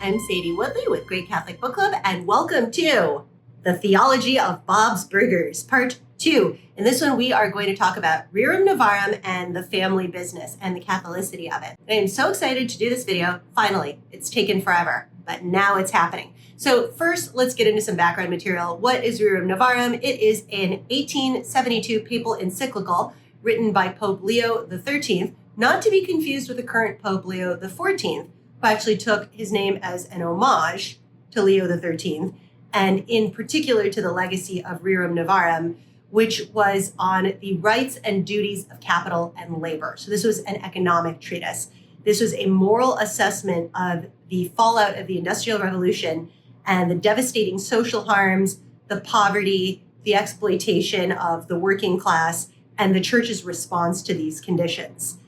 I'm Sadie Woodley with Great Catholic Book Club, and welcome to the Theology of Bob's Burgers, Part 2. In this one, we are going to talk about Rerum Novarum and the family business and the Catholicity of it. I am so excited to do this video. Finally, it's taken forever, but now it's happening. So first, let's get into some background material. What is Rerum Novarum? It is an 1872 papal encyclical written by Pope Leo XIII, not to be confused with the current Pope Leo XIV, who actually took his name as an homage to Leo XIII, and in particular to the legacy of Rerum Novarum, which was on the rights and duties of capital and labor. So this was an economic treatise. This was a moral assessment of the fallout of the Industrial Revolution and the devastating social harms, the poverty, the exploitation of the working class, and the church's response to these conditions.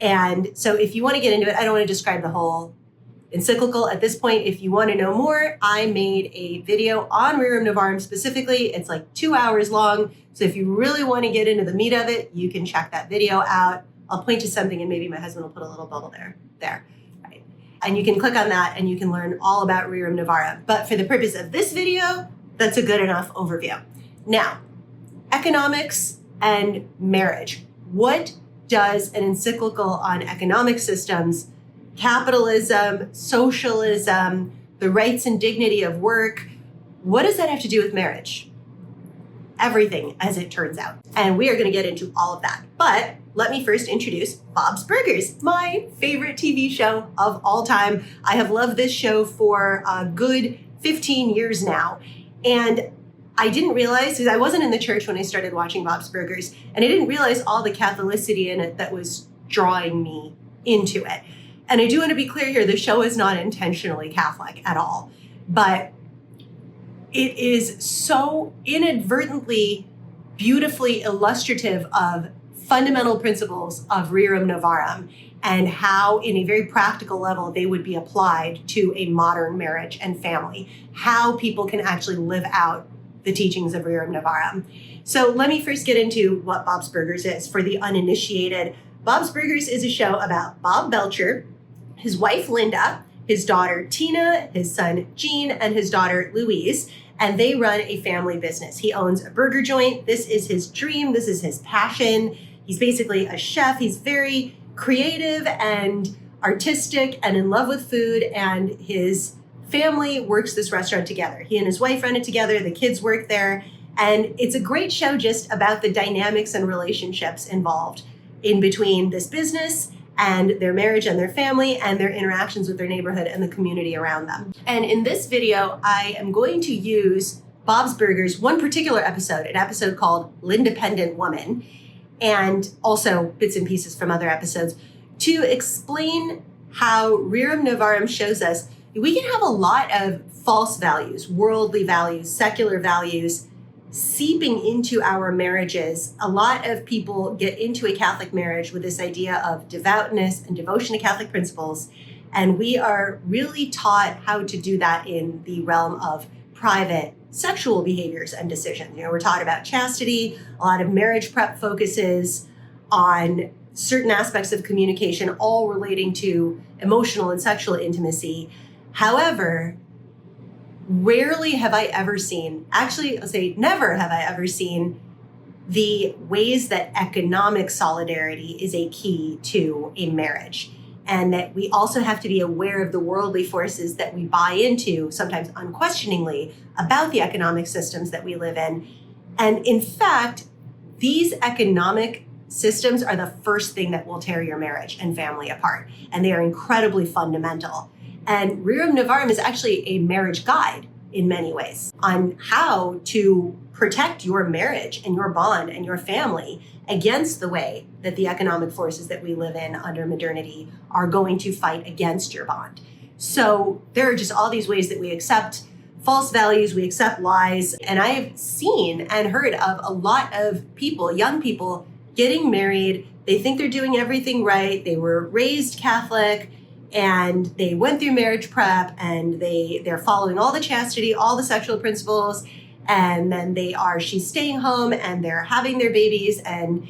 And so if you want to get into it, I don't want to describe the whole encyclical at this point. If you want to know more, I made a video on Rerum Novarum specifically. It's like 2 hours long. So if you really want to get into the meat of it, you can check that video out. I'll point to something and maybe my husband will put a little bubble there. Right. And you can click on that and you can learn all about Rerum Novarum. But for the purpose of this video, that's a good enough overview. Now, economics and marriage. What does an encyclical on economic systems, capitalism, socialism, the rights and dignity of work, what does that have to do with marriage? Everything, as it turns out. And we are going to get into all of that. But let me first introduce Bob's Burgers, my favorite TV show of all time. I have loved this show for a good 15 years now. And I didn't realize, because I wasn't in the church when I started watching Bob's Burgers, and I didn't realize all the Catholicity in it that was drawing me into it. And I do want to be clear here, the show is not intentionally Catholic at all, but it is so inadvertently, beautifully illustrative of fundamental principles of Rerum Novarum and how, in a very practical level, they would be applied to a modern marriage and family, how people can actually live out the teachings of Rerum Novarum. So let me first get into what Bob's Burgers is. For the uninitiated, Bob's Burgers is a show about Bob Belcher, his wife Linda, his daughter Tina, his son Gene, and his daughter Louise, and they run a family business. He owns a burger joint. This is his dream. This is his passion. He's basically a chef. He's very creative and artistic and in love with food, and his family works this restaurant together. He and his wife run it together. The kids work there. And it's a great show just about the dynamics and relationships involved in between this business and their marriage and their family and their interactions with their neighborhood and the community around them. And in this video, I am going to use Bob's Burgers, one particular episode, an episode called L'Independent Woman, and also bits and pieces from other episodes, to explain how Rerum Novarum shows us we can have a lot of false values, worldly values, secular values seeping into our marriages. A lot of people get into a Catholic marriage with this idea of devoutness and devotion to Catholic principles. And we are really taught how to do that in the realm of private sexual behaviors and decisions. You know, we're taught about chastity. A lot of marriage prep focuses on certain aspects of communication, all relating to emotional and sexual intimacy. However, rarely have I ever seen, actually, I'll say never have I ever seen the ways that economic solidarity is a key to a marriage. And that we also have to be aware of the worldly forces that we buy into, sometimes unquestioningly, about the economic systems that we live in. And in fact, these economic systems are the first thing that will tear your marriage and family apart. And they are incredibly fundamental. And Rerum Novarum is actually a marriage guide in many ways on how to protect your marriage and your bond and your family against the way that the economic forces that we live in under modernity are going to fight against your bond. So there are just all these ways that we accept false values, we accept lies. And I have seen and heard of a lot of people, young people, getting married. They think they're doing everything right. They were raised Catholic, and they went through marriage prep, and they're following all the chastity, all the sexual principles, and then she's staying home and they're having their babies, and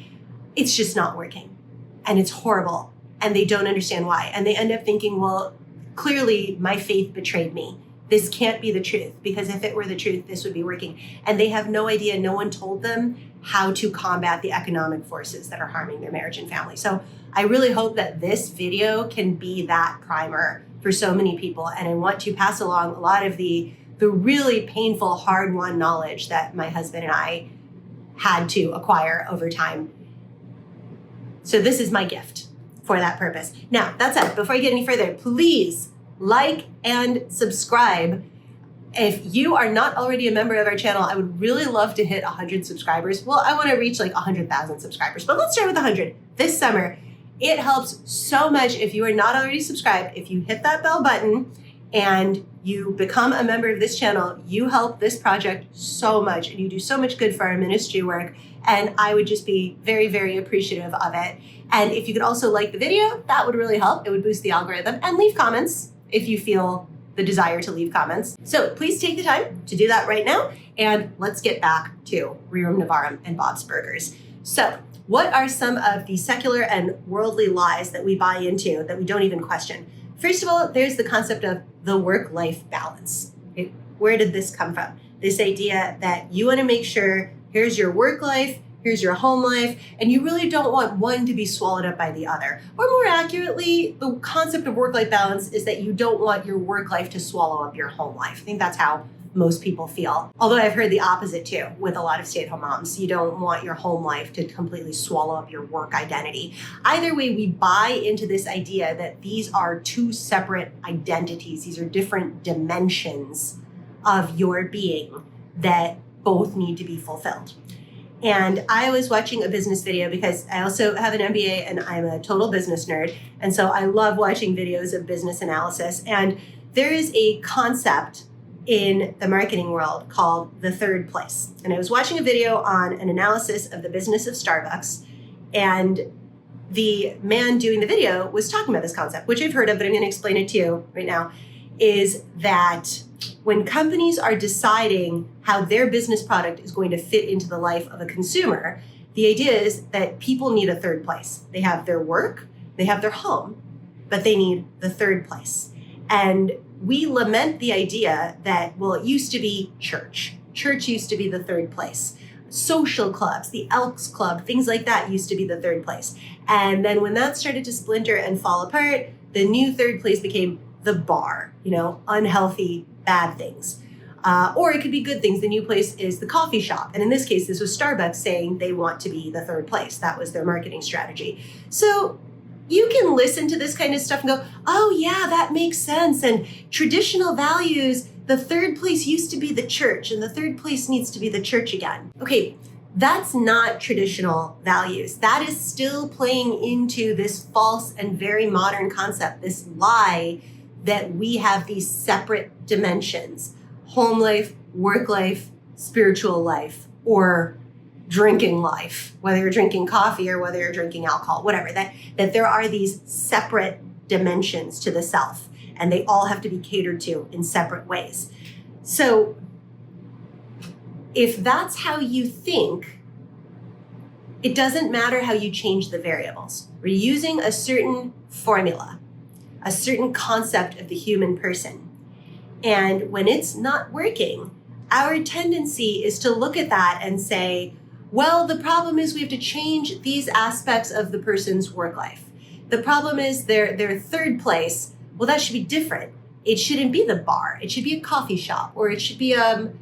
it's just not working. And it's horrible. And they don't understand why. And they end up thinking, well, clearly my faith betrayed me. This can't be the truth, because if it were the truth, this would be working. And they have no idea, no one told them how to combat the economic forces that are harming their marriage and family. So I really hope that this video can be that primer for so many people. And I want to pass along a lot of the really painful, hard-won knowledge that my husband and I had to acquire over time. So this is my gift for that purpose. Now, that said, before I get any further, please like and subscribe. If you are not already a member of our channel, I would really love to hit 100 subscribers. Well, I want to reach like 100,000 subscribers, but let's start with 100 this summer. It helps so much if you are not already subscribed. If you hit that bell button and you become a member of this channel, you help this project so much and you do so much good for our ministry work. And I would just be very, very appreciative of it. And if you could also like the video, that would really help. It would boost the algorithm, and leave comments if you feel the desire to leave comments. So please take the time to do that right now. And let's get back to Rerum Novarum and Bob's Burgers. So what are some of the secular and worldly lies that we buy into that we don't even question? First of all, there's the concept of the work-life balance. Okay? Where did this come from? This idea that you want to make sure here's your work life, here's your home life, and you really don't want one to be swallowed up by the other. Or more accurately, the concept of work-life balance is that you don't want your work life to swallow up your home life. I think that's how most people feel. Although I've heard the opposite too with a lot of stay-at-home moms. You don't want your home life to completely swallow up your work identity. Either way, we buy into this idea that these are two separate identities. These are different dimensions of your being that both need to be fulfilled. And I was watching a business video because I also have an MBA and I'm a total business nerd. And so I love watching videos of business analysis. And there is a concept in the marketing world called the third place. And I was watching a video on an analysis of the business of Starbucks. And the man doing the video was talking about this concept, which I've heard of, but I'm going to explain it to you right now, is that when companies are deciding how their business product is going to fit into the life of a consumer, the idea is that people need a third place. They have their work, they have their home, but they need the third place. And we lament the idea that, well, it used to be church. Church used to be the third place. Social clubs, the Elks Club, things like that used to be the third place. And then when that started to splinter and fall apart, the new third place became the bar, unhealthy, bad things. Or it could be good things. The new place is the coffee shop. And in this case, this was Starbucks saying they want to be the third place. That was their marketing strategy. So you can listen to this kind of stuff and go, oh yeah, that makes sense. And traditional values, the third place used to be the church and the third place needs to be the church again. Okay, that's not traditional values. That is still playing into this false and very modern concept, this lie that we have these separate dimensions: home life, work life, spiritual life, or drinking life, whether you're drinking coffee or whether you're drinking alcohol, whatever, that there are these separate dimensions to the self, and they all have to be catered to in separate ways. So if that's how you think, it doesn't matter how you change the variables. We're using a certain formula, a certain concept of the human person. And when it's not working, our tendency is to look at that and say, well, the problem is we have to change these aspects of the person's work life. The problem is their third place. Well, that should be different. It shouldn't be the bar. It should be a coffee shop, or it should be a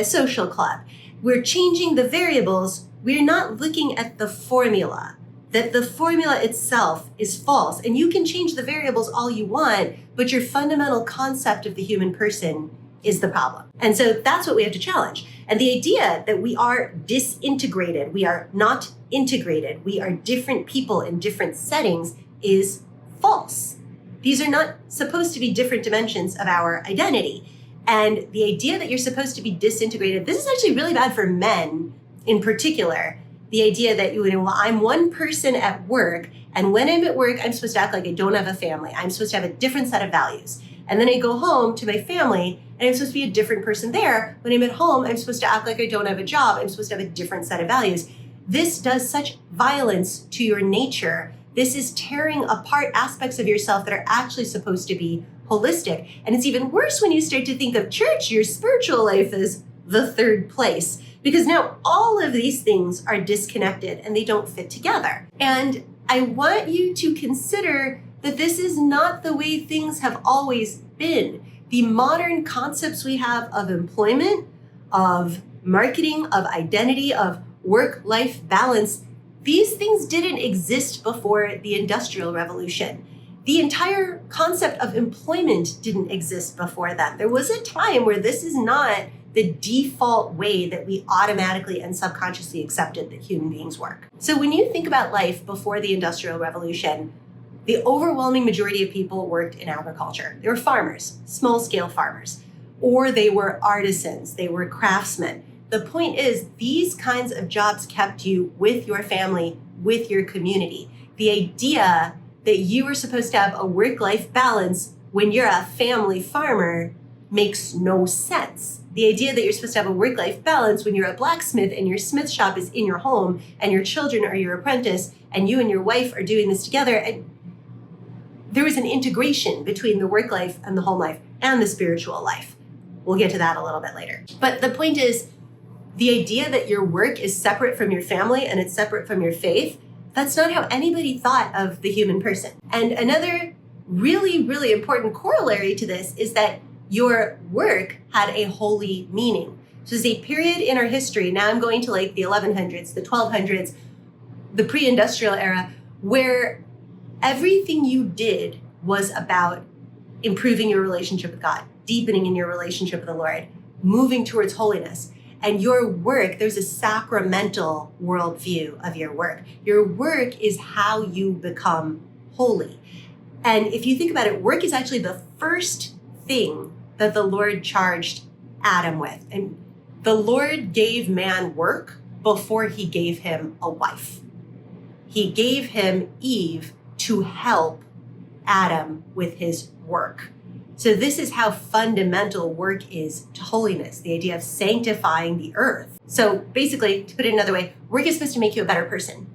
social club. We're changing the variables. We're not looking at the formula, that the formula itself is false. And you can change the variables all you want, but your fundamental concept of the human person is the problem. And so that's what we have to challenge. And the idea that we are disintegrated, we are not integrated, we are different people in different settings is false. These are not supposed to be different dimensions of our identity. And the idea that you're supposed to be disintegrated, this is actually really bad for men in particular. The idea that I'm one person at work, and when I'm at work, I'm supposed to act like I don't have a family. I'm supposed to have a different set of values. And then I go home to my family, and I'm supposed to be a different person there. When I'm at home, I'm supposed to act like I don't have a job. I'm supposed to have a different set of values. This does such violence to your nature This is tearing apart aspects of yourself that are actually supposed to be holistic. And it's even worse when you start to think of church, your spiritual life, as the third place, because now all of these things are disconnected and they don't fit together. And I want you to consider that this is not the way things have always been. The modern concepts we have of employment, of marketing, of identity, of work-life balance, these things didn't exist before the Industrial Revolution. The entire concept of employment didn't exist before then. There was a time where this is not the default way that we automatically and subconsciously accepted that human beings work. So when you think about life before the Industrial Revolution, the overwhelming majority of people worked in agriculture. They were farmers, small-scale farmers, or they were artisans, they were craftsmen. The point is, these kinds of jobs kept you with your family, with your community. The idea that you are supposed to have a work-life balance when you're a family farmer makes no sense. The idea that you're supposed to have a work-life balance when you're a blacksmith and your smith shop is in your home and your children are your apprentice and you and your wife are doing this together. And there was an integration between the work life and the home life and the spiritual life. We'll get to that a little bit later. But the point is, the idea that your work is separate from your family and it's separate from your faith, that's not how anybody thought of the human person. And another really, really important corollary to this is that your work had a holy meaning. So there's a period in our history, now I'm going to like the 1100s, the 1200s, the pre-industrial era, where everything you did was about improving your relationship with God, deepening in your relationship with the Lord, moving towards holiness. And your work, there's a sacramental worldview of your work. Your work is how you become holy. And if you think about it, work is actually the first thing that the Lord charged Adam with. And the Lord gave man work before he gave him a wife. He gave him Eve to help Adam with his work. So this is how fundamental work is to holiness, the idea of sanctifying the earth. So basically, to put it another way, work is supposed to make you a better person.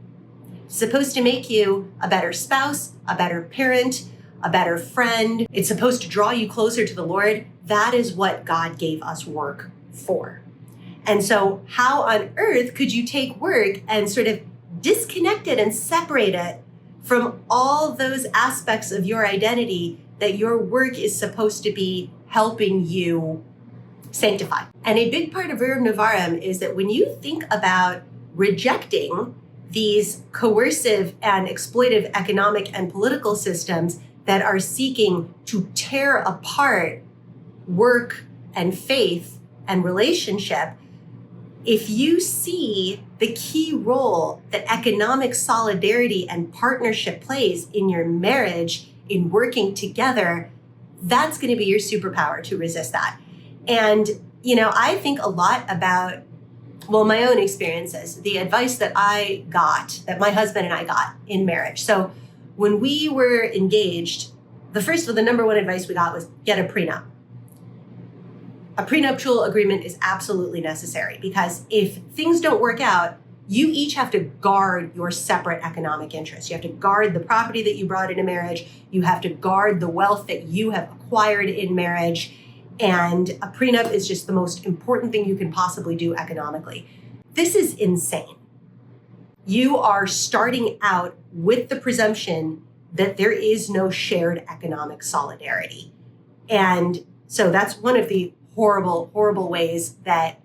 It's supposed to make you a better spouse, a better parent, a better friend. It's supposed to draw you closer to the Lord. That is what God gave us work for. And so how on earth could you take work and sort of disconnect it and separate it from all those aspects of your identity that your work is supposed to be helping you sanctify? And a big part of Rerum Novarum is that when you think about rejecting these coercive and exploitive economic and political systems that are seeking to tear apart work and faith and relationship, if you see the key role that economic solidarity and partnership plays in your marriage, in working together, that's going to be your superpower to resist that. And, I think a lot about, my own experiences, the advice that I got, that my husband and I got in marriage. So when we were engaged, the number one advice we got was get a prenup. A prenuptial agreement is absolutely necessary because if things don't work out, you each have to guard your separate economic interests. You have to guard the property that you brought into marriage. You have to guard the wealth that you have acquired in marriage. And a prenup is just the most important thing you can possibly do economically. This is insane. You are starting out with the presumption that there is no shared economic solidarity. And so that's one of the horrible, horrible ways that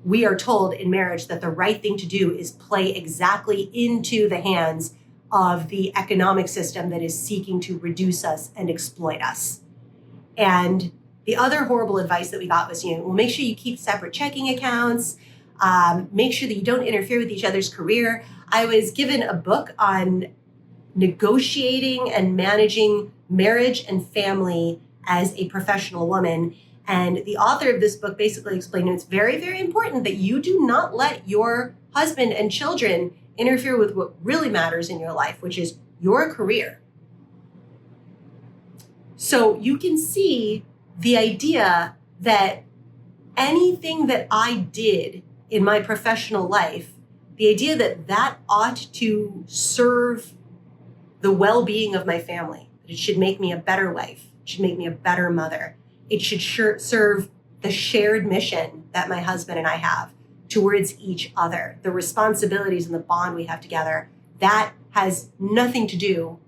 we are told in marriage that the right thing to do is play exactly into the hands of the economic system that is seeking to reduce us and exploit us. And the other horrible advice that we got was, make sure you keep separate checking accounts, make sure that you don't interfere with each other's career. I was given a book on negotiating and managing marriage and family as a professional woman. And the author of this book basically explained it's very, very important that you do not let your husband and children interfere with what really matters in your life, which is your career. So you can see the idea that anything that I did in my professional life, the idea that that ought to serve the well-being of my family. It should make me a better wife. It should make me a better mother. It should serve the shared mission that my husband and I have towards each other, the responsibilities and the bond we have together. That has nothing to do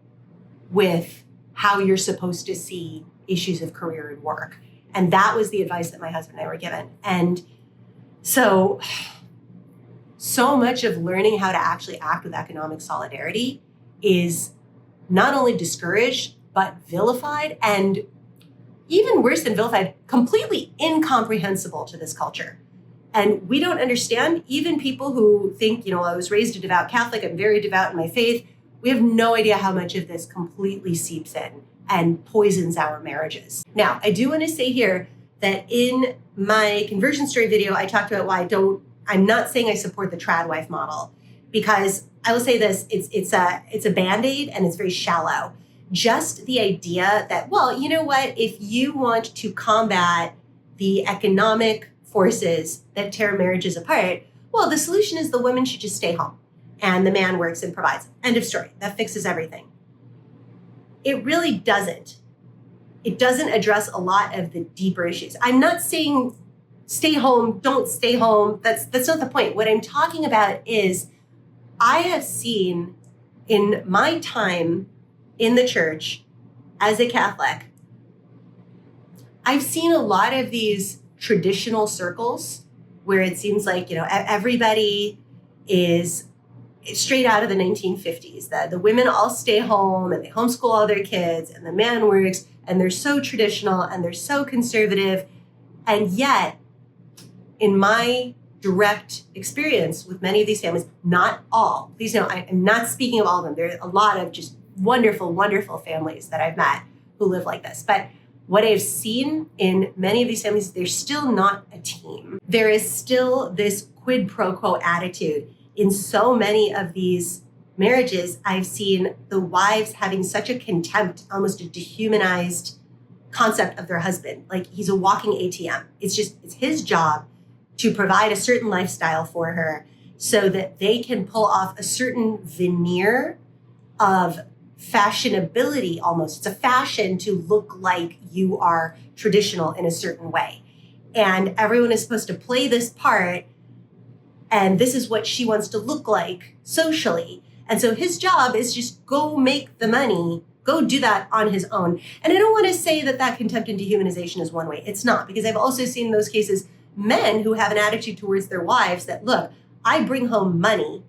with how you're supposed to see issues of career and work. And that was the advice that my husband and I were given. And so much of learning how to actually act with economic solidarity is not only discouraged, but vilified, and even worse than vilified, completely incomprehensible to this culture. And we don't understand, even people who think, I was raised a devout Catholic, I'm very devout in my faith. We have no idea how much of this completely seeps in and poisons our marriages. Now, I do want to say here that in my conversion story video, I talked about why I'm not saying I support the trad wife model, because I will say this, it's a Band-Aid and it's very shallow. Just the idea that, well, you know what, if you want to combat the economic forces that tear marriages apart, well, the solution is the woman should just stay home and the man works and provides. End of story. That fixes everything. It really doesn't. It doesn't address a lot of the deeper issues. I'm not saying stay home, don't stay home. That's not the point. What I'm talking about is I have seen in my time in the church as a Catholic, I've seen a lot of these traditional circles where it seems like, everybody is straight out of the 1950s, that the women all stay home and they homeschool all their kids and the man works, and they're so traditional and they're so conservative. And yet, in my direct experience with many of these families, not all, please know, I'm not speaking of all of them. There are a lot of just wonderful, wonderful families that I've met who live like this. But what I've seen in many of these families, they're still not a team. There is still this quid pro quo attitude. In so many of these marriages, I've seen the wives having such a contempt, almost a dehumanized concept of their husband. Like he's a walking ATM. It's his job to provide a certain lifestyle for her so that they can pull off a certain veneer of fashionability almost. It's a fashion to look like you are traditional in a certain way. And everyone is supposed to play this part, and this is what she wants to look like socially. And so his job is just go make the money, go do that on his own. And I don't want to say that contempt and dehumanization is one way. It's not, because I've also seen in those cases men who have an attitude towards their wives that, look, I bring home money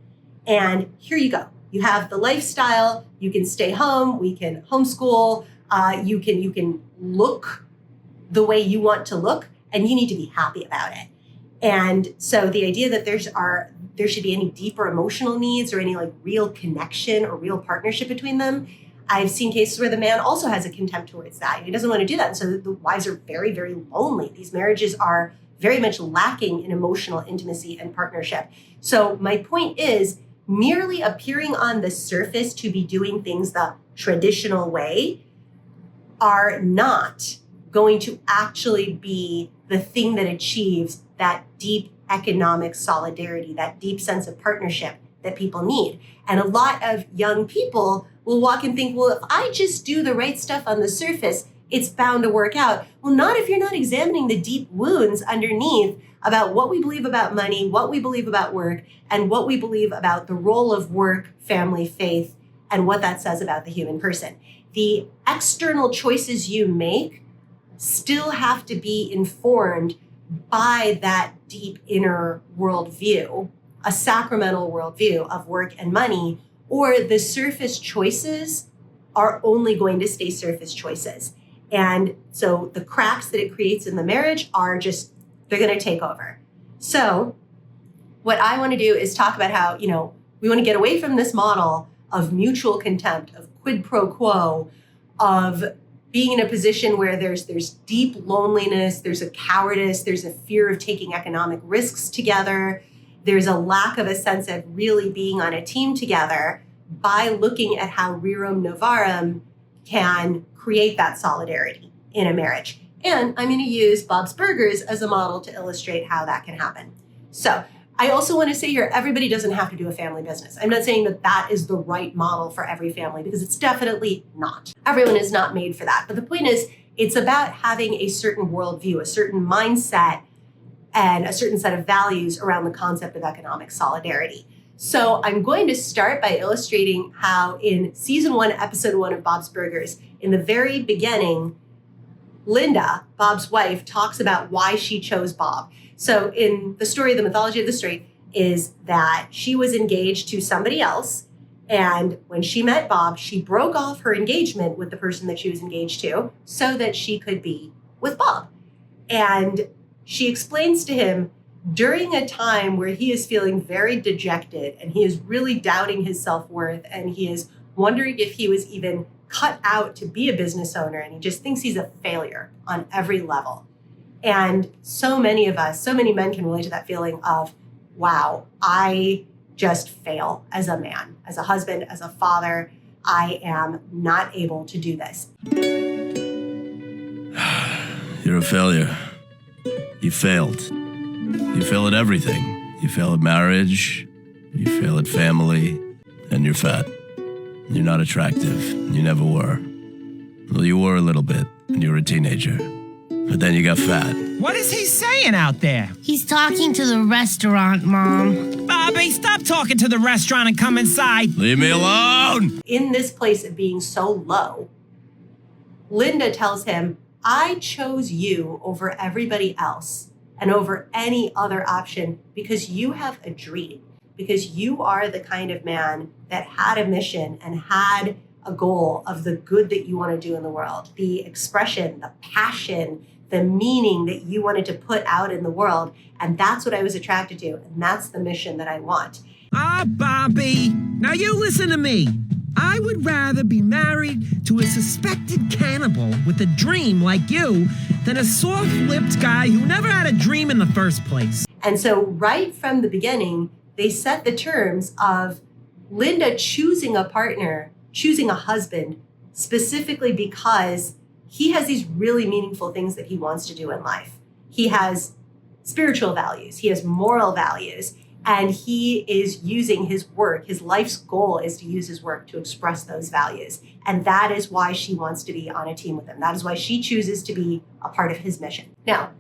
and here you go. You have the lifestyle, you can stay home, we can homeschool, you can look the way you want to look, and you need to be happy about it. And so the idea that there should be any deeper emotional needs or any like real connection or real partnership between them, I've seen cases where the man also has a contempt towards that. He doesn't want to do that. And so the wives are very, very lonely. These marriages are very much lacking in emotional intimacy and partnership. So my point is, merely appearing on the surface to be doing things the traditional way are not going to actually be the thing that achieves that deep economic solidarity, that deep sense of partnership that people need. And a lot of young people will walk and think, well, if I just do the right stuff on the surface, it's bound to work out. Well, not if you're not examining the deep wounds underneath about what we believe about money, what we believe about work, and what we believe about the role of work, family, faith, and what that says about the human person. The external choices you make still have to be informed by that deep inner worldview, a sacramental worldview of work and money, or the surface choices are only going to stay surface choices. And so the cracks that it creates in the marriage are just, they're going to take over. So what I want to do is talk about how, we want to get away from this model of mutual contempt, of quid pro quo, of being in a position where there's deep loneliness, there's a cowardice, there's a fear of taking economic risks together, there's a lack of a sense of really being on a team together, by looking at how Rerum Novarum can create that solidarity in a marriage. And I'm going to use Bob's Burgers as a model to illustrate how that can happen. So I also want to say here, everybody doesn't have to do a family business. I'm not saying that that is the right model for every family, because it's definitely not. Everyone is not made for that. But the point is, it's about having a certain worldview, a certain mindset, and a certain set of values around the concept of economic solidarity. So I'm going to start by illustrating how in season 1, episode 1 of Bob's Burgers, in the very beginning, Linda, Bob's wife, talks about why she chose Bob. So in the story, the mythology of the story is that she was engaged to somebody else. And when she met Bob, she broke off her engagement with the person that she was engaged to so that she could be with Bob. And she explains to him during a time where he is feeling very dejected and he is really doubting his self-worth and he is wondering if he was even cut out to be a business owner, and he just thinks he's a failure on every level. And so many of us, so many men can relate to that feeling of, wow, I just fail as a man, as a husband, as a father. I am not able to do this. You're a failure. You failed. You fail at everything. You fail at marriage, you fail at family, and you're fat. You're not attractive. You never were. Well, you were a little bit when you were a teenager. But then you got fat. What is he saying out there? He's talking to the restaurant, Mom. Bobby, stop talking to the restaurant and come inside. Leave me alone! In this place of being so low, Linda tells him, I chose you over everybody else and over any other option because you have a dream, because you are the kind of man that had a mission and had a goal of the good that you want to do in the world, the expression, the passion, the meaning that you wanted to put out in the world. And that's what I was attracted to. And that's the mission that I want. Bobby, now you listen to me. I would rather be married to a suspected cannibal with a dream like you than a soft-lipped guy who never had a dream in the first place. And so right from the beginning, they set the terms of Linda choosing a partner, choosing a husband, specifically because he has these really meaningful things that he wants to do in life. He has spiritual values, he has moral values, and he is using his work. His life's goal is to use his work to express those values. And that is why she wants to be on a team with him. That is why she chooses to be a part of his mission. Now,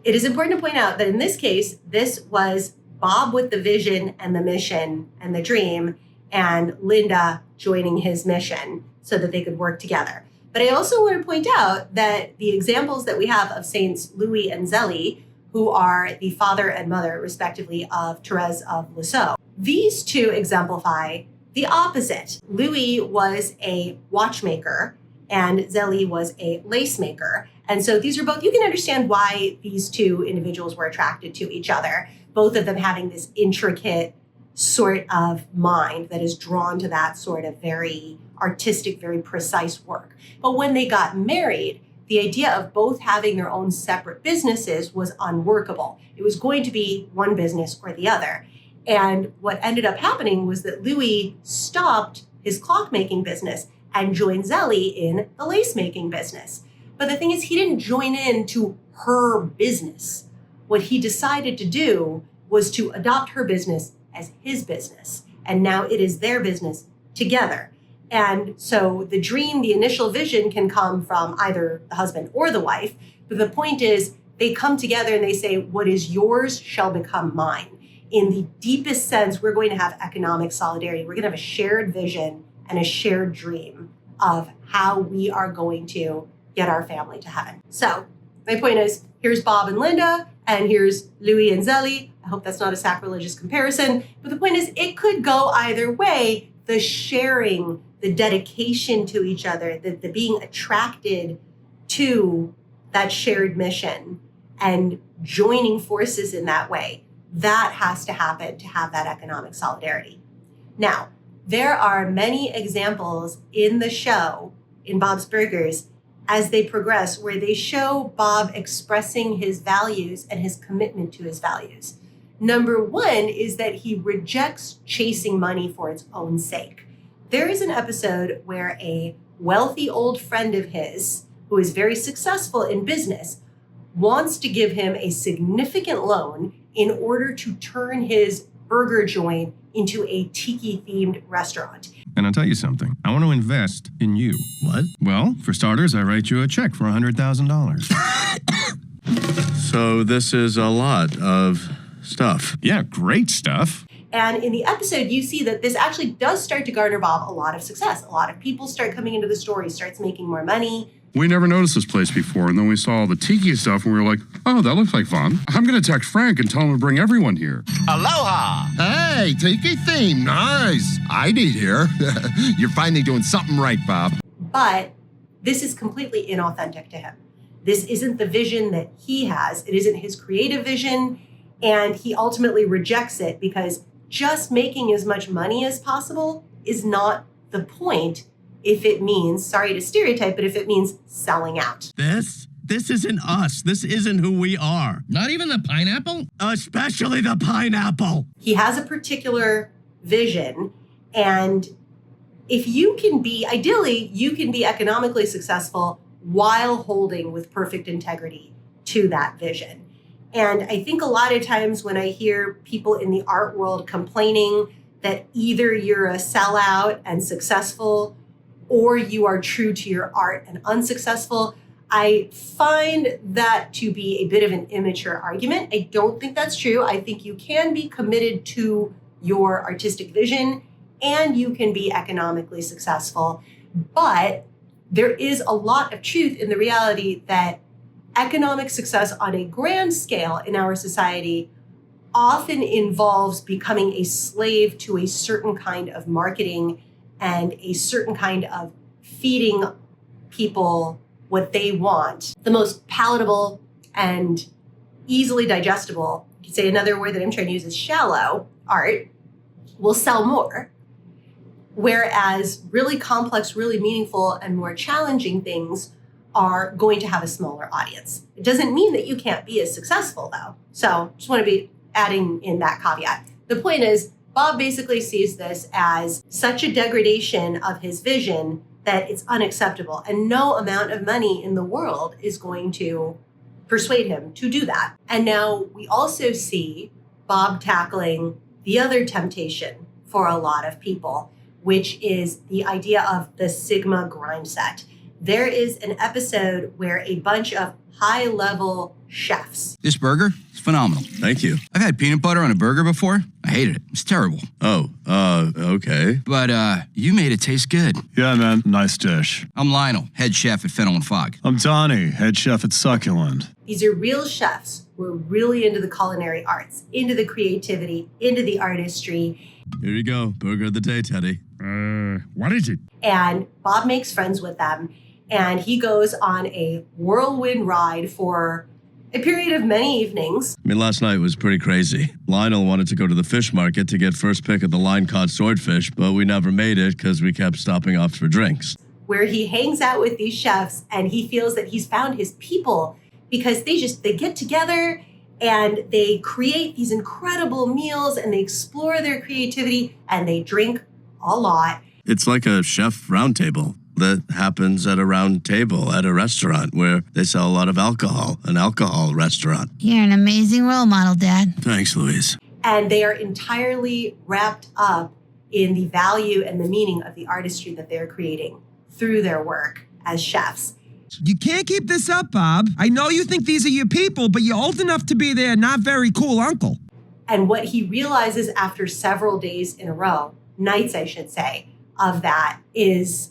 it is important to point out that in this case, this was Bob with the vision and the mission and the dream, and Linda joining his mission so that they could work together. But I also want to point out that the examples that we have of Saints Louis and Zélie, who are the father and mother, respectively, of Therese of Lisieux, these two exemplify the opposite. Louis was a watchmaker and Zélie was a lace maker. And so these are both, you can understand why these two individuals were attracted to each other, both of them having this intricate sort of mind that is drawn to that sort of very artistic, very precise work. But when they got married, the idea of both having their own separate businesses was unworkable. It was going to be one business or the other. And what ended up happening was that Louis stopped his clockmaking business and joined Zélie in the lace making business. But the thing is, he didn't join into her business. What he decided to do was to adopt her business as his business. And now it is their business together. And so the dream, the initial vision can come from either the husband or the wife. But the point is, they come together and they say, what is yours shall become mine. In the deepest sense, we're going to have economic solidarity. We're going to have a shared vision and a shared dream of how we are going to get our family to heaven. So my point is, here's Bob and Linda, and here's Louis and Zélie. I hope that's not a sacrilegious comparison. But the point is, it could go either way. The sharing, the dedication to each other, the being attracted to that shared mission and joining forces in that way, that has to happen to have that economic solidarity. Now, there are many examples in the show, in Bob's Burgers, as they progress, where they show Bob expressing his values and his commitment to his values. Number one is that he rejects chasing money for its own sake. There is an episode where a wealthy old friend of his, who is very successful in business, wants to give him a significant loan in order to turn his burger joint into a tiki-themed restaurant. And I'll tell you something. I want to invest in you. What? Well, for starters, I write you a check for $100,000. So this is a lot of stuff. Yeah, great stuff. And in the episode, you see that this actually does start to garner Bob a lot of success. A lot of people start coming into the store. He starts making more money. We never noticed this place before, and then we saw all the tiki stuff, and we were like, oh, that looks like fun. I'm going to text Frank and tell him to bring everyone here. Aloha! Hey, tiki theme, nice. I'd eat here. You're finally doing something right, Bob. But this is completely inauthentic to him. This isn't the vision that he has. It isn't his creative vision, and he ultimately rejects it because just making as much money as possible is not the point if it means, sorry to stereotype, but if it means selling out. This isn't us. This isn't who we are. Not even the pineapple? Especially the pineapple. He has a particular vision, and if you can be, ideally, you can be economically successful while holding with perfect integrity to that vision. And I think a lot of times when I hear people in the art world complaining that either you're a sellout and successful or you are true to your art and unsuccessful, I find that to be a bit of an immature argument. I don't think that's true. I think you can be committed to your artistic vision and you can be economically successful. But there is a lot of truth in the reality that economic success on a grand scale in our society often involves becoming a slave to a certain kind of marketing and a certain kind of feeding people what they want. The most palatable and easily digestible, you could say another word that I'm trying to use is shallow art, will sell more. Whereas really complex, really meaningful, and more challenging things are going to have a smaller audience. It doesn't mean that you can't be as successful, though. So just want to be adding in that caveat. The point is, Bob basically sees this as such a degradation of his vision that it's unacceptable. And no amount of money in the world is going to persuade him to do that. And now we also see Bob tackling the other temptation for a lot of people, which is the idea of the Sigma grind set. There is an episode where a bunch of high-level chefs. This burger is phenomenal. Thank you. I've had peanut butter on a burger before. I hated it. It's terrible. Oh, okay. But, you made it taste good. Yeah, man. Nice dish. I'm Lionel, head chef at Fennel and Fogg. I'm Donnie, head chef at Succulent. These are real chefs who are really into the culinary arts, into the creativity, into the artistry. Here you go. Burger of the day, Teddy. What is it? And Bob makes friends with them, and he goes on a whirlwind ride for a period of many evenings. I mean, last night was pretty crazy. Lionel wanted to go to the fish market to get first pick of the line-caught swordfish, but we never made it because we kept stopping off for drinks. Where he hangs out with these chefs, and he feels that he's found his people because they get together and they create these incredible meals and they explore their creativity and they drink a lot. It's like a chef roundtable that happens at a round table at a restaurant where they sell a lot of alcohol, an alcohol restaurant. You're an amazing role model, Dad. Thanks, Louise. And they are entirely wrapped up in the value and the meaning of the artistry that they're creating through their work as chefs. You can't keep this up, Bob. I know you think these are your people, but you're old enough to be their not very cool uncle. And what he realizes after several days in a row, nights I should say, of that is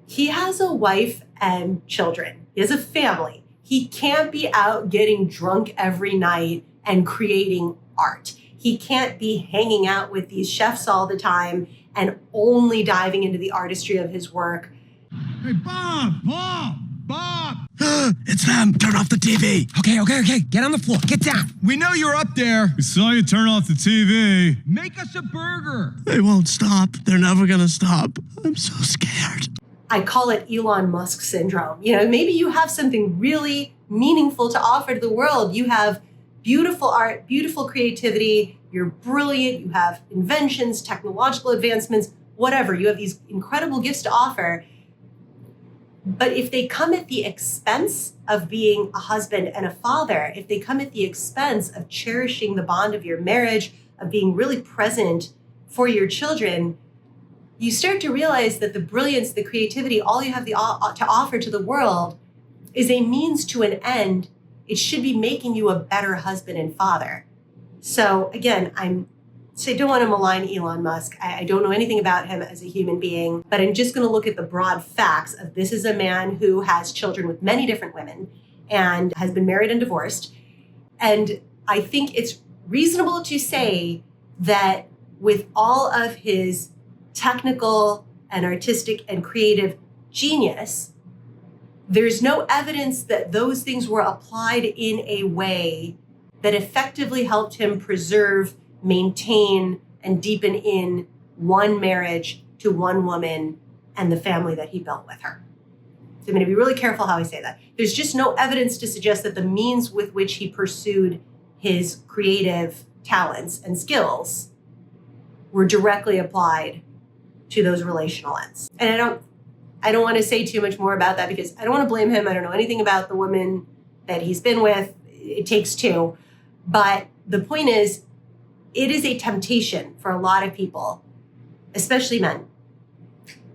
he has a wife and children. He has a family. He can't be out getting drunk every night and creating art. He can't be hanging out with these chefs all the time and only diving into the artistry of his work. Hey, Bob! It's them! Turn off the TV! Okay. Get on the floor. Get down. We know you're up there. We saw you turn off the TV. Make us a burger. They won't stop. They're never gonna stop. I'm so scared. I call it Elon Musk syndrome. You know, maybe you have something really meaningful to offer to the world. You have beautiful art, beautiful creativity. You're brilliant. You have inventions, technological advancements, whatever. You have these incredible gifts to offer. But if they come at the expense of being a husband and a father, if they come at the expense of cherishing the bond of your marriage, of being really present for your children, you start to realize that the brilliance, the creativity, all you have to offer to the world is a means to an end. It should be making you a better husband and father. So again, I don't want to malign Elon Musk. I don't know anything about him as a human being, but I'm just going to look at the broad facts of this is a man who has children with many different women and has been married and divorced. And I think it's reasonable to say that with all of his technical and artistic and creative genius, there's no evidence that those things were applied in a way that effectively helped him preserve, maintain, and deepen in one marriage to one woman and the family that he built with her. So I'm going to be really careful how I say that. There's just no evidence to suggest that the means with which he pursued his creative talents and skills were directly applied to those relational ends. And I don't want to say too much more about that because I don't want to blame him. I don't know anything about the woman that he's been with. It takes two. But the point is, it is a temptation for a lot of people, especially men,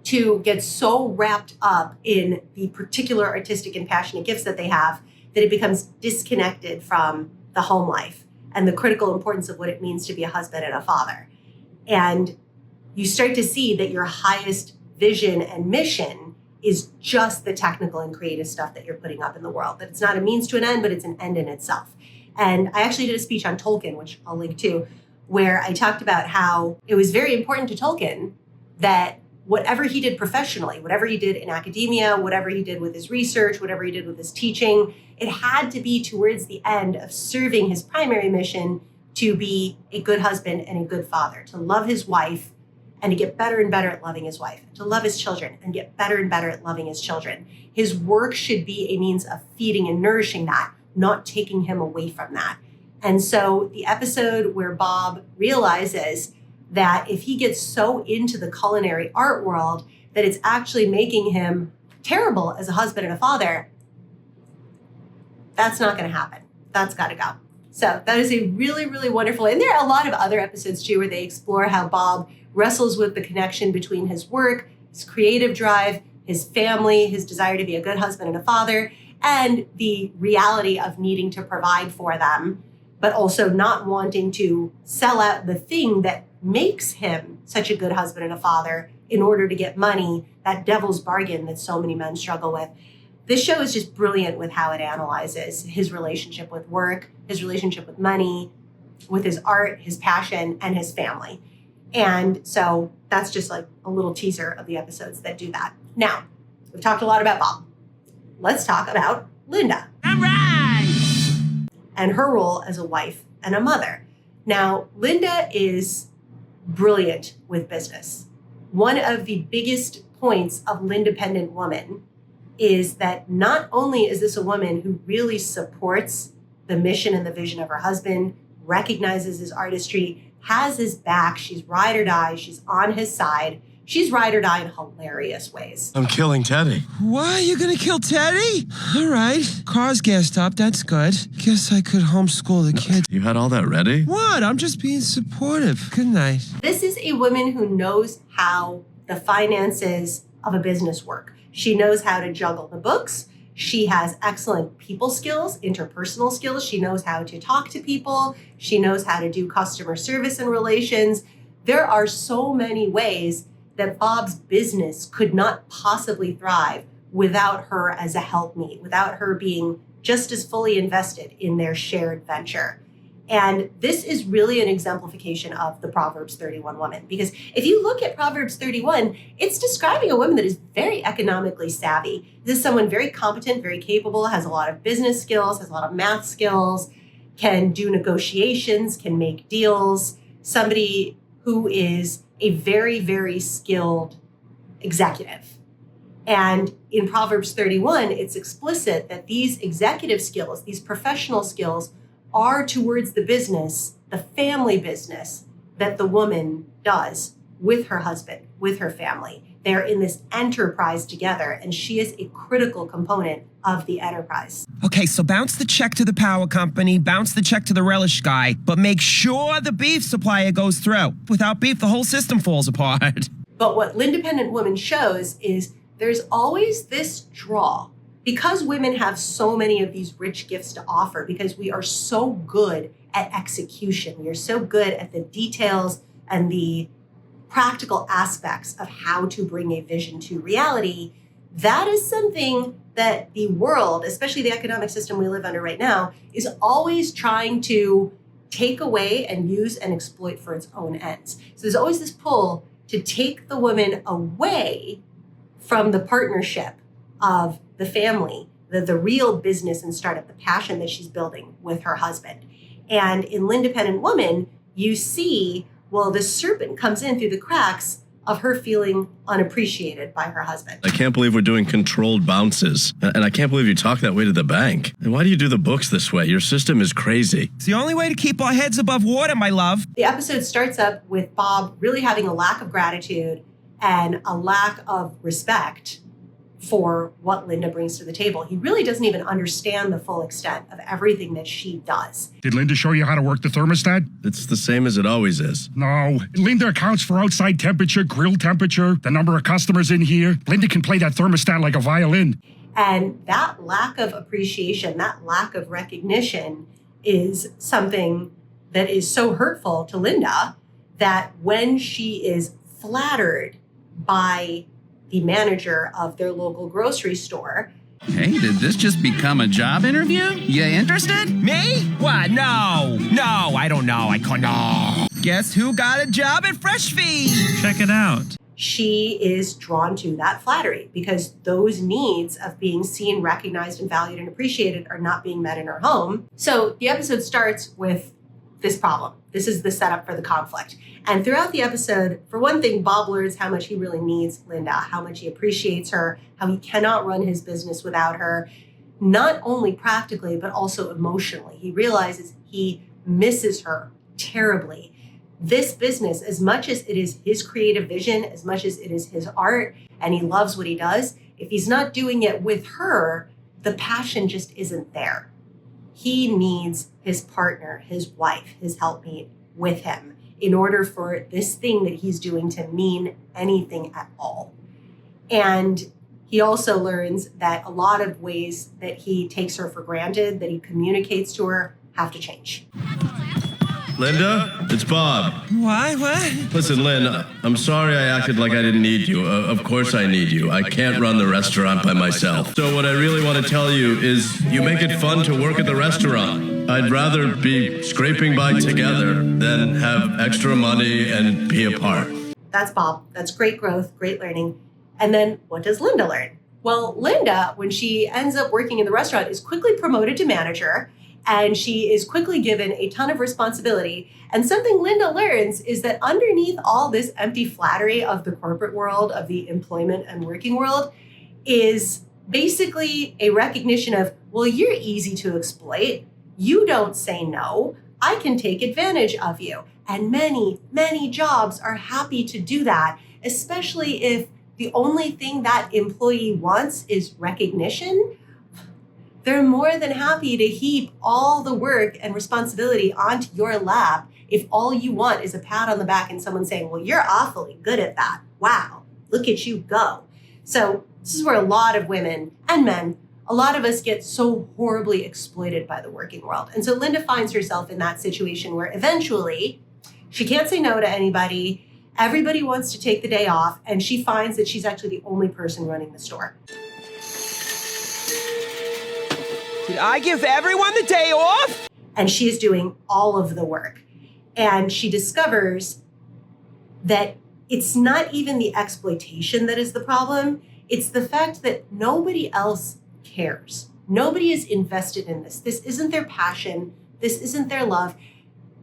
to get so wrapped up in the particular artistic and passionate gifts that they have that it becomes disconnected from the home life and the critical importance of what it means to be a husband and a father. And you start to see that your highest vision and mission is just the technical and creative stuff that you're putting up in the world. That it's not a means to an end, but it's an end in itself. And I actually did a speech on Tolkien, which I'll link to, where I talked about how it was very important to Tolkien that whatever he did professionally, whatever he did in academia, whatever he did with his research, whatever he did with his teaching, it had to be towards the end of serving his primary mission to be a good husband and a good father, to love his wife and to get better and better at loving his wife, to love his children and get better and better at loving his children. His work should be a means of feeding and nourishing that, not taking him away from that. And so the episode where Bob realizes that if he gets so into the culinary art world that it's actually making him terrible as a husband and a father, that's not going to happen. That's got to go. So that is a really, really wonderful, and there are a lot of other episodes too where they explore how Bob wrestles with the connection between his work, his creative drive, his family, his desire to be a good husband and a father, and the reality of needing to provide for them, but also not wanting to sell out the thing that makes him such a good husband and a father in order to get money, that devil's bargain that so many men struggle with. This show is just brilliant with how it analyzes his relationship with work, his relationship with money, with his art, his passion, and his family. And so that's just like a little teaser of the episodes that do that. Now, we've talked a lot about Bob. Let's talk about Linda. All right! And her role as a wife and a mother. Now, Linda is brilliant with business. One of the biggest points of Lindependent Woman is that not only is this a woman who really supports the mission and the vision of her husband, recognizes his artistry, has his back, she's ride or die, she's on his side, she's ride or die in hilarious ways. I'm killing Teddy. What? You're gonna kill Teddy? All right. Car's gassed up. That's good. Guess I could homeschool the kids. You had all that ready? What? I'm just being supportive. Good night. This is a woman who knows how the finances of a business work. She knows how to juggle the books. She has excellent people skills, interpersonal skills. She knows how to talk to people. She knows how to do customer service and relations. There are so many ways that Bob's business could not possibly thrive without her as a helpmeet, without her being just as fully invested in their shared venture. And this is really an exemplification of the Proverbs 31 woman, because if you look at Proverbs 31, it's describing a woman that is very economically savvy. This is someone very competent, very capable, has a lot of business skills, has a lot of math skills, can do negotiations, can make deals, somebody who is a very, very skilled executive. And in Proverbs 31, it's explicit that these executive skills, these professional skills, are towards the business, the family business that the woman does with her husband, with her family. They're in this enterprise together, and she is a critical component of the enterprise. Okay, so bounce the check to the power company, bounce the check to the relish guy, but make sure the beef supplier goes through. Without beef, the whole system falls apart. But what L'Independent Woman shows is there's always this draw. Because women have so many of these rich gifts to offer, because we are so good at execution, we are so good at the details and the practical aspects of how to bring a vision to reality, that is something that the world, especially the economic system we live under right now, is always trying to take away and use and exploit for its own ends. So there's always this pull to take the woman away from the partnership of the family, the real business and startup, the passion that she's building with her husband. And in L'Independent Woman, you see, well, the serpent comes in through the cracks of her feeling unappreciated by her husband. I can't believe we're doing controlled bounces. And I can't believe you talk that way to the bank. And why do you do the books this way? Your system is crazy. It's the only way to keep our heads above water, my love. The episode starts up with Bob really having a lack of gratitude and a lack of respect for what Linda brings to the table. He really doesn't even understand the full extent of everything that she does. Did Linda show you how to work the thermostat? It's the same as it always is. No. Linda accounts for outside temperature, grill temperature, the number of customers in here. Linda can play that thermostat like a violin. And that lack of appreciation, that lack of recognition is something that is so hurtful to Linda that when she is flattered by the manager of their local grocery store. Hey, did this just become a job interview? You interested? Me? What? No, I don't know. No. Guess who got a job at Fresh Feed? Check it out. She is drawn to that flattery because those needs of being seen, recognized, and valued and appreciated are not being met in her home. So the episode starts with this problem. This is the setup for the conflict. And throughout the episode, for one thing, Bob learns how much he really needs Linda, how much he appreciates her, how he cannot run his business without her, not only practically, but also emotionally. He realizes he misses her terribly. This business, as much as it is his creative vision, as much as it is his art, and he loves what he does, if he's not doing it with her, the passion just isn't there. He needs his partner, his wife, his helpmate with him in order for this thing that he's doing to mean anything at all. And he also learns that a lot of ways that he takes her for granted, that he communicates to her, have to change. Linda, it's Bob. What? Listen, Lynn, I'm sorry I acted like I didn't need you. Of course I need you. I can't run the restaurant by myself. So what I really want to tell you is you make it fun to work at the restaurant. I'd rather be scraping by together than have extra money and be apart. That's Bob. That's great growth, great learning. And then what does Linda learn? Well, Linda, when she ends up working in the restaurant, is quickly promoted to manager. And she is quickly given a ton of responsibility. And something Linda learns is that underneath all this empty flattery of the corporate world, of the employment and working world, is basically a recognition of, well, you're easy to exploit. You don't say no. I can take advantage of you. And many, many jobs are happy to do that, especially if the only thing that employee wants is recognition. They're more than happy to heap all the work and responsibility onto your lap if all you want is a pat on the back and someone saying, well, you're awfully good at that. Wow, look at you go. So this is where a lot of women and men, a lot of us get so horribly exploited by the working world. And so Linda finds herself in that situation where eventually she can't say no to anybody. Everybody wants to take the day off. And she finds that she's actually the only person running the store. Did I give everyone the day off? And she is doing all of the work. And she discovers that it's not even the exploitation that is the problem. It's the fact that nobody else cares. Nobody is invested in this. This isn't their passion. This isn't their love.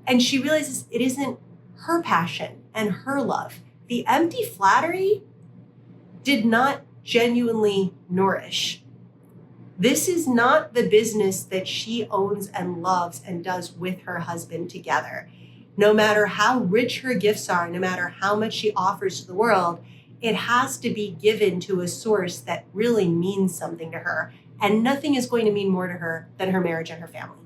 And she realizes it isn't her passion and her love. The empty flattery did not genuinely nourish. This is not the business that she owns and loves and does with her husband together. No matter how rich her gifts are, no matter how much she offers to the world, it has to be given to a source that really means something to her. And nothing is going to mean more to her than her marriage and her family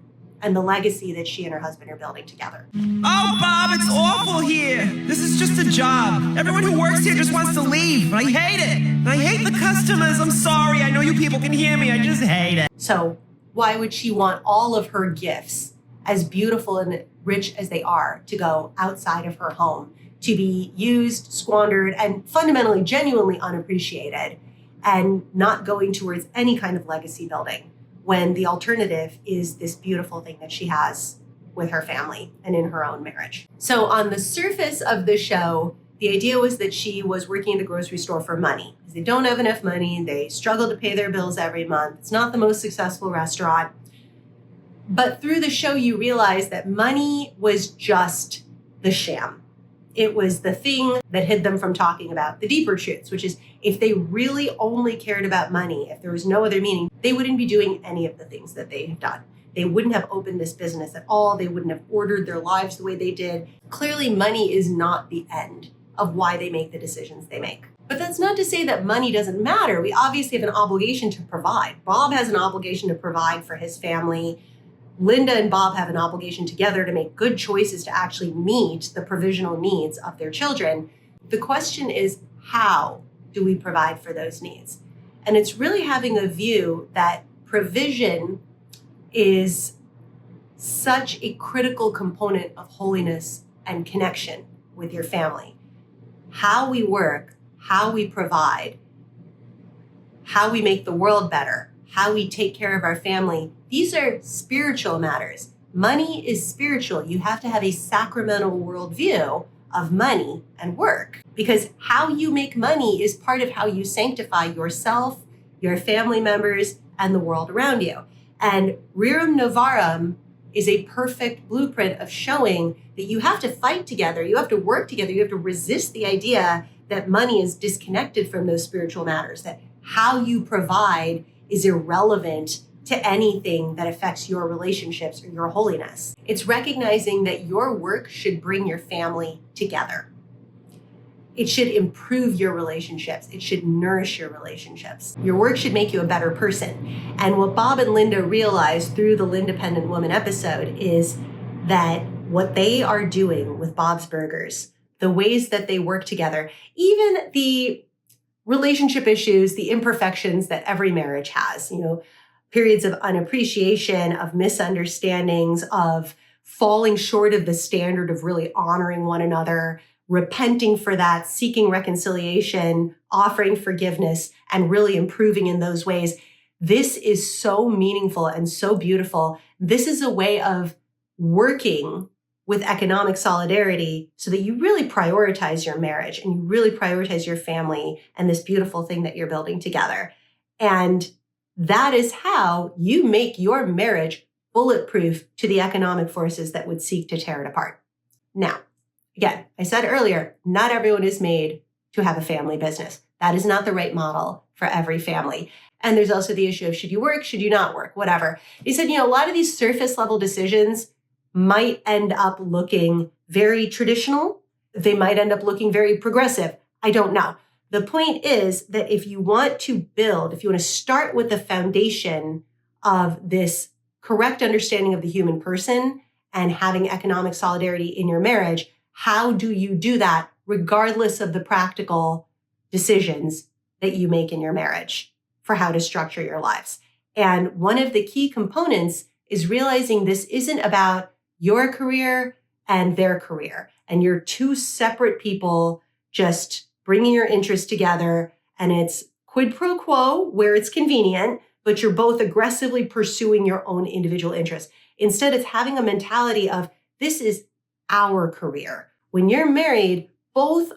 and the legacy that she and her husband are building together. Oh, Bob, it's awful here. This is just a job. Everyone who works here just wants to leave. I hate it. I hate the customers. I'm sorry. I know you people can hear me. I just hate it. So why would she want all of her gifts, as beautiful and rich as they are, to go outside of her home, to be used, squandered, and fundamentally, genuinely unappreciated, and not going towards any kind of legacy building, when the alternative is this beautiful thing that she has with her family and in her own marriage? So on the surface of the show, the idea was that she was working at the grocery store for money. Because they don't have enough money, they struggle to pay their bills every month. It's not the most successful restaurant. But through the show, you realize that money was just the sham. It was the thing that hid them from talking about the deeper truths, which is if they really only cared about money, if there was no other meaning, they wouldn't be doing any of the things that they have done. They wouldn't have opened this business at all. They wouldn't have ordered their lives the way they did. Clearly, money is not the end of why they make the decisions they make. But that's not to say that money doesn't matter. We obviously have an obligation to provide. Bob has an obligation to provide for his family. Linda and Bob have an obligation together to make good choices to actually meet the provisional needs of their children. The question is, how do we provide for those needs? And it's really having a view that provision is such a critical component of holiness and connection with your family. How we work, how we provide, how we make the world better, how we take care of our family, these are spiritual matters. Money is spiritual. You have to have a sacramental worldview of money and work, because how you make money is part of how you sanctify yourself, your family members, and the world around you. And Rerum Novarum is a perfect blueprint of showing that you have to fight together, you have to work together, you have to resist the idea that money is disconnected from those spiritual matters, that how you provide is irrelevant to anything that affects your relationships or your holiness. It's recognizing that your work should bring your family together. It should improve your relationships. It should nourish your relationships. Your work should make you a better person. And what Bob and Linda realized through the Lindependent Woman episode is that what they are doing with Bob's Burgers, the ways that they work together, even the relationship issues, the imperfections that every marriage has, periods of unappreciation, of misunderstandings, of falling short of the standard of really honoring one another, repenting for that, seeking reconciliation, offering forgiveness, and really improving in those ways. This is so meaningful and so beautiful. This is a way of working with economic solidarity so that you really prioritize your marriage and you really prioritize your family and this beautiful thing that you're building together. And that is how you make your marriage bulletproof to the economic forces that would seek to tear it apart. Now, again, I said earlier, not everyone is made to have a family business. That is not the right model for every family. And there's also the issue of should you work, should you not work, whatever. He said, a lot of these surface level decisions might end up looking very traditional. They might end up looking very progressive. I don't know. The point is that if you want to start with the foundation of this correct understanding of the human person and having economic solidarity in your marriage, how do you do that regardless of the practical decisions that you make in your marriage for how to structure your lives? And one of the key components is realizing this isn't about your career and their career, and you're two separate people just bringing your interests together, and it's quid pro quo where it's convenient, but you're both aggressively pursuing your own individual interests. Instead, it's having a mentality of this is our career. When you're married, both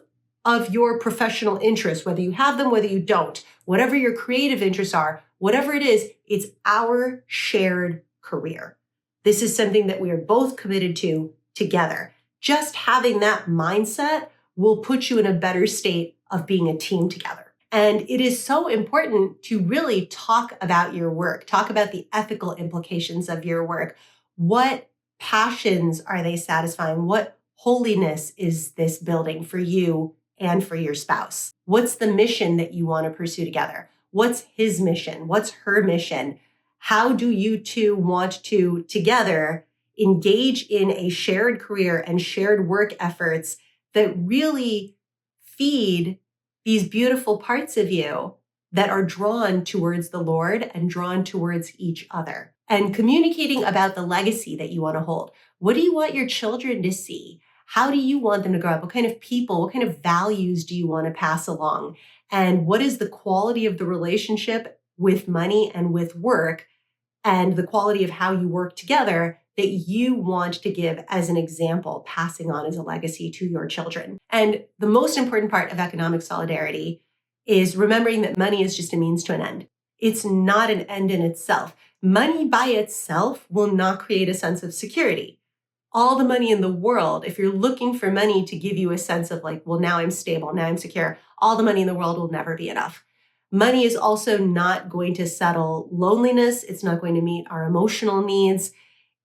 of your professional interests, whether you have them, whether you don't, whatever your creative interests are, whatever it is, it's our shared career. This is something that we are both committed to together. Just having that mindset will put you in a better state of being a team together. And it is so important to really talk about your work, talk about the ethical implications of your work. What passions are they satisfying? What holiness is this building for you and for your spouse. What's the mission that you want to pursue together? What's his mission? What's her mission? How do you two want to together engage in a shared career and shared work efforts that really feed these beautiful parts of you that are drawn towards the Lord and drawn towards each other? And communicating about the legacy that you want to hold. What do you want your children to see? How do you want them to grow up? What kind of people, what kind of values do you want to pass along? And what is the quality of the relationship with money and with work, and the quality of how you work together that you want to give as an example, passing on as a legacy to your children? And the most important part of economic solidarity is remembering that money is just a means to an end. It's not an end in itself. Money by itself will not create a sense of security. All the money in the world, if you're looking for money to give you a sense of like, well, now I'm stable, now I'm secure, all the money in the world will never be enough. Money is also not going to settle loneliness. It's not going to meet our emotional needs.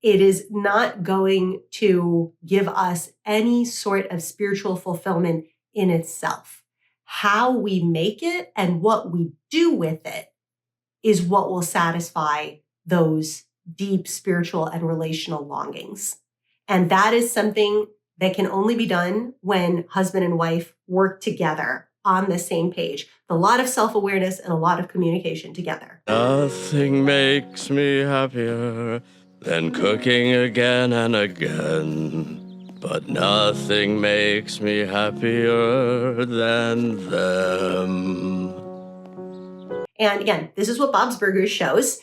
It is not going to give us any sort of spiritual fulfillment in itself. How we make it and what we do with it is what will satisfy those deep spiritual and relational longings. And that is something that can only be done when husband and wife work together on the same page. A lot of self-awareness and a lot of communication together. Nothing makes me happier than cooking again and again. But nothing makes me happier than them. And again, this is what Bob's Burgers shows.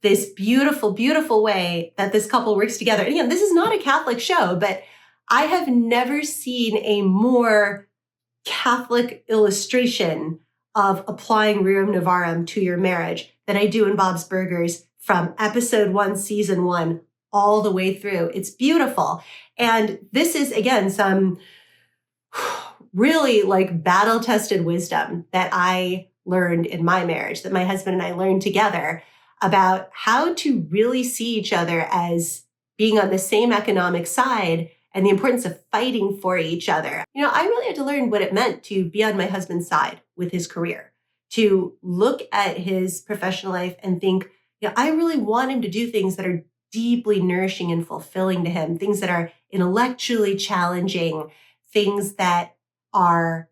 This beautiful, beautiful way that this couple works together. And again, this is not a Catholic show, but I have never seen a more Catholic illustration of applying Rerum Novarum to your marriage than I do in Bob's Burgers from episode 1, season 1, all the way through. It's beautiful. And this is, again, some really like battle-tested wisdom that I learned in my marriage, that my husband and I learned together, about how to really see each other as being on the same economic side and the importance of fighting for each other. You know, I really had to learn what it meant to be on my husband's side with his career, to look at his professional life and think, you know, I really want him to do things that are deeply nourishing and fulfilling to him, things that are intellectually challenging, things that are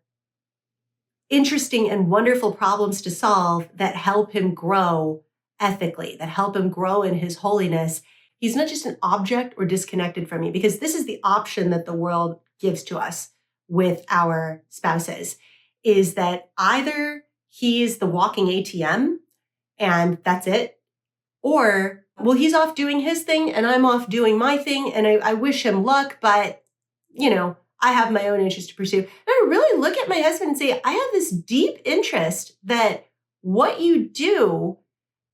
interesting and wonderful problems to solve that help him grow ethically, that help him grow in his holiness. He's not just an object or disconnected from me, because this is the option that the world gives to us with our spouses, is that either he's the walking ATM and that's it, or, well, he's off doing his thing and I'm off doing my thing, and I wish him luck, but, you know, I have my own interest to pursue. And I really look at my husband and say, I have this deep interest that what you do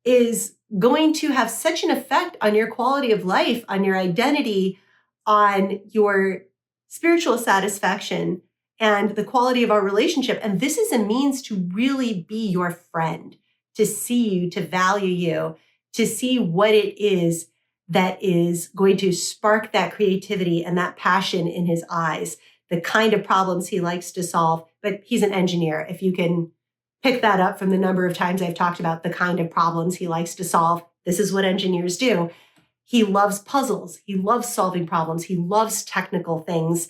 is going to have such an effect on your quality of life, on your identity, on your spiritual satisfaction, and the quality of our relationship. And this is a means to really be your friend, to see you, to value you, to see what it is that is going to spark that creativity and that passion in his eyes, the kind of problems he likes to solve. But he's an engineer. If you can pick that up from the number of times I've talked about the kind of problems he likes to solve, this is what engineers do. He loves puzzles. He loves solving problems. He loves technical things.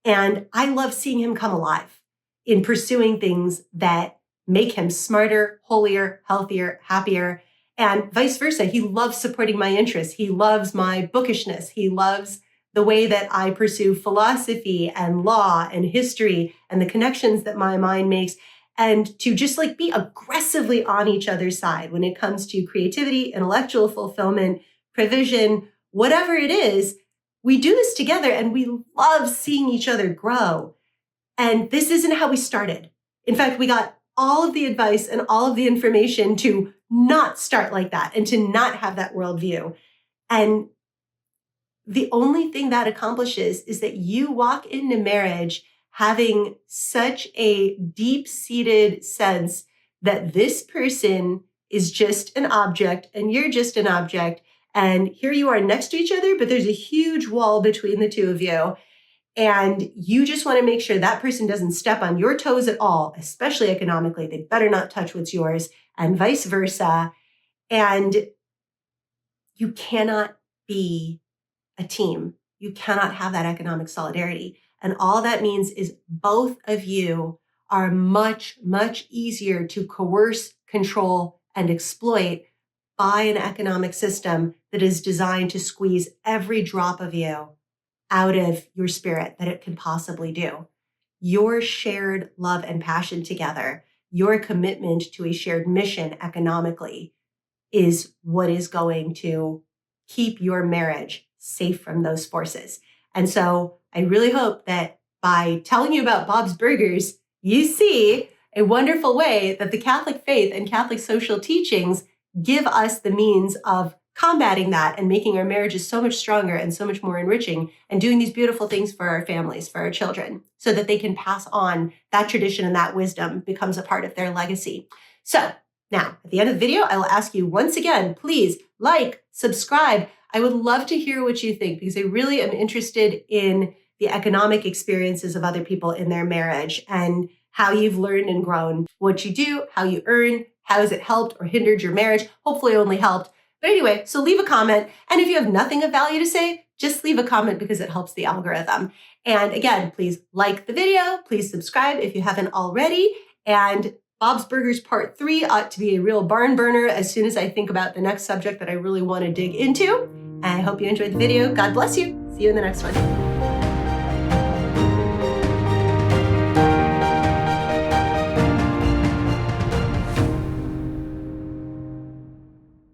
And I love seeing him come alive in pursuing things that make him smarter, holier, healthier, happier, and vice versa. He loves supporting my interests. He loves my bookishness. He loves the way that I pursue philosophy and law and history and the connections that my mind makes, and to just like be aggressively on each other's side when it comes to creativity, intellectual fulfillment, provision, whatever it is. We do this together and we love seeing each other grow. And this isn't how we started. In fact, we got all of the advice and all of the information to not start like that and to not have that worldview. And the only thing that accomplishes is that you walk into marriage having such a deep-seated sense that this person is just an object and you're just an object. And here you are next to each other, but there's a huge wall between the two of you. and you just want to make sure that person doesn't step on your toes at all, especially economically. They better not touch what's yours, and vice versa. And you cannot be a team. You cannot have that economic solidarity. And all that means is both of you are much, much easier to coerce, control, and exploit by an economic system that is designed to squeeze every drop of you out of your spirit that it can possibly do. Your shared love and passion together, your commitment to a shared mission economically is what is going to keep your marriage safe from those forces. And so I really hope that by telling you about Bob's Burgers, you see a wonderful way that the Catholic faith and Catholic social teachings give us the means of combating that and making our marriages so much stronger and so much more enriching, and doing these beautiful things for our families, for our children, so that they can pass on that tradition, and that wisdom becomes a part of their legacy. So now, at the end of the video, I will ask you once again, please like, subscribe. I would love to hear what you think, because I really am interested in the economic experiences of other people in their marriage and how you've learned and grown, what you do, how you earn, how has it helped or hindered your marriage? Hopefully only helped. But anyway, so leave a comment. And if you have nothing of value to say, just leave a comment, because it helps the algorithm. And again, please like the video. Please subscribe if you haven't already. And Bob's Burgers Part 3 ought to be a real barn burner as soon as I think about the next subject that I really want to dig into. And I hope you enjoyed the video. God bless you. See you in the next one.